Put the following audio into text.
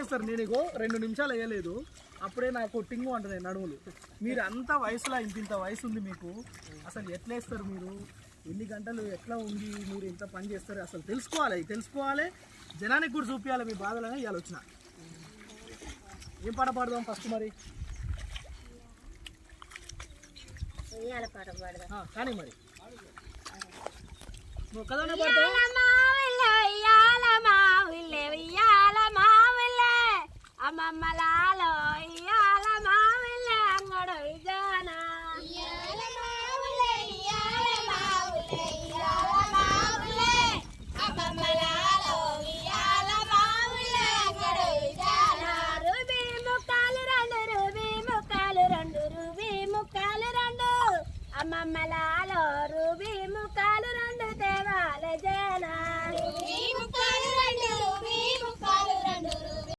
వేసేస్తారు. నేను ఇగో 2 నిమిషాలు వేయలేదు, అప్పుడే నాకు టింగు అంటున్నాయి నడుములు. మీరు అంత వయసులో ఇంత వయసు ఉంది మీకు, అసలు ఎట్లా వేస్తారు మీరు? ఎన్ని గంటలు ఎట్లా ఉంది మీరు ఇంత పని చేస్తారు? అసలు తెలుసుకోవాలి, జనానికి కూడా చూపించాలి మీ బాధలనే. ఇవాళ వచ్చిన ఏం పాట పాడదాం ఫస్ట్ మరి? కానీ మరి నువ్వు కదనే పాడతావు. అమ్మమ్మలాలో